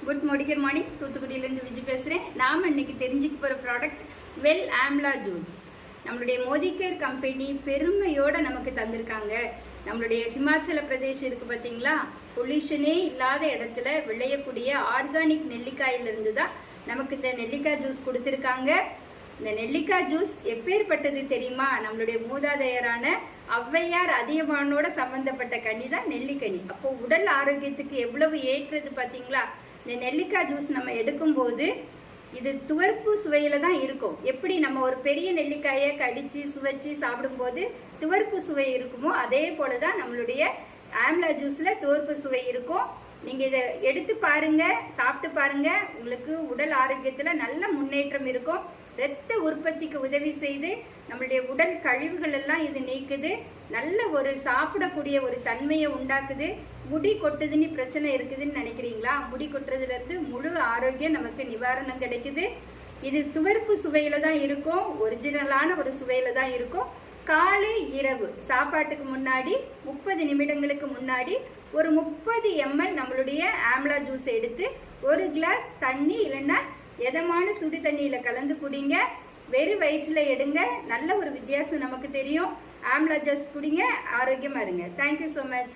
Good morning தூத்துக்குடியிலேருந்து Vijay பேசுகிறேன். நாம் இன்னைக்கு தெரிஞ்சுக்க போகிற ப்ராடக்ட் வெல் ஆம்லா ஜூஸ். நம்மளுடைய மோதிகேர் கம்பெனி பெருமையோடு நமக்கு தந்திருக்காங்க. நம்மளுடைய ஹிமாச்சல பிரதேஷ் இருக்குது பார்த்தீங்களா, பொல்யூஷனே இல்லாத இடத்துல விளையக்கூடிய ஆர்கானிக் நெல்லிக்காயிலிருந்து தான் நமக்கு இந்த நெல்லிக்காய் ஜூஸ் கொடுத்துருக்காங்க. இந்த நெல்லிக்காய் ஜூஸ் எப்பேற்பட்டது தெரியுமா? நம்மளுடைய மூதாதையரான ஔவையார் அதியமானோட சம்பந்தப்பட்ட கனி தான் நெல்லிக்கனி. அப்போ உடல் ஆரோக்கியத்துக்கு எவ்வளவு ஏற்றது பார்த்தீங்களா? இந்த நெல்லிக்காய் ஜூஸ் நம்ம எடுக்கும்போது இது துவர்ப்பு சுவையில தான் இருக்கும். எப்படி நம்ம ஒரு பெரிய நெல்லிக்காயை கடிச்சு சுவைச்சு சாப்பிடும்போது துவர்ப்பு சுவை இருக்குமோ, அதே போல தான் நம்மளுடைய ஆம்லா ஜூஸ்ல துவர்ப்பு சுவை இருக்கும். நீங்கள் இதை எடுத்து பாருங்க, சாப்பிட்டு பாருங்க, உங்களுக்கு உடல் ஆரோக்கியத்தில் நல்ல முன்னேற்றம் இருக்கும். இரத்த உற்பத்திக்கு உதவி செய்து நம்மளுடைய உடல் கழிவுகள் எல்லாம் இது நீக்குது. நல்ல ஒரு சாப்பிடக்கூடிய ஒரு தன்மையை உண்டாக்குது. முடி கொட்டுதுன்னு பிரச்சனை இருக்குதுன்னு நினைக்கிறீங்களா? முடி கொட்டுறதுலேருந்து முழு ஆரோக்கியம் நமக்கு நிவாரணம் கிடைக்குது. இது துவர்ப்பு சுவையில தான் இருக்கும், ஒரிஜினலான ஒரு சுவையில தான் இருக்கும். காலை இரவு சாப்பாட்டுக்கு முன்னாடி 30 நிமிடங்களுக்கு முன்னாடி ஒரு 30 ml நம்மளுடைய ஆம்லா ஜூஸ் எடுத்து ஒரு கிளாஸ் தண்ணி இல்லைன்னா எதமான சுடு தண்ணியில் கலந்து குடிங்க. வெறும் வயிற்றில் எடுங்க. நல்ல ஒரு வித்தியாசம் நமக்கு தெரியும். ஆம்லா ஜூஸ் குடிங்க, ஆரோக்கியமாக இருங்க. Thank you so much.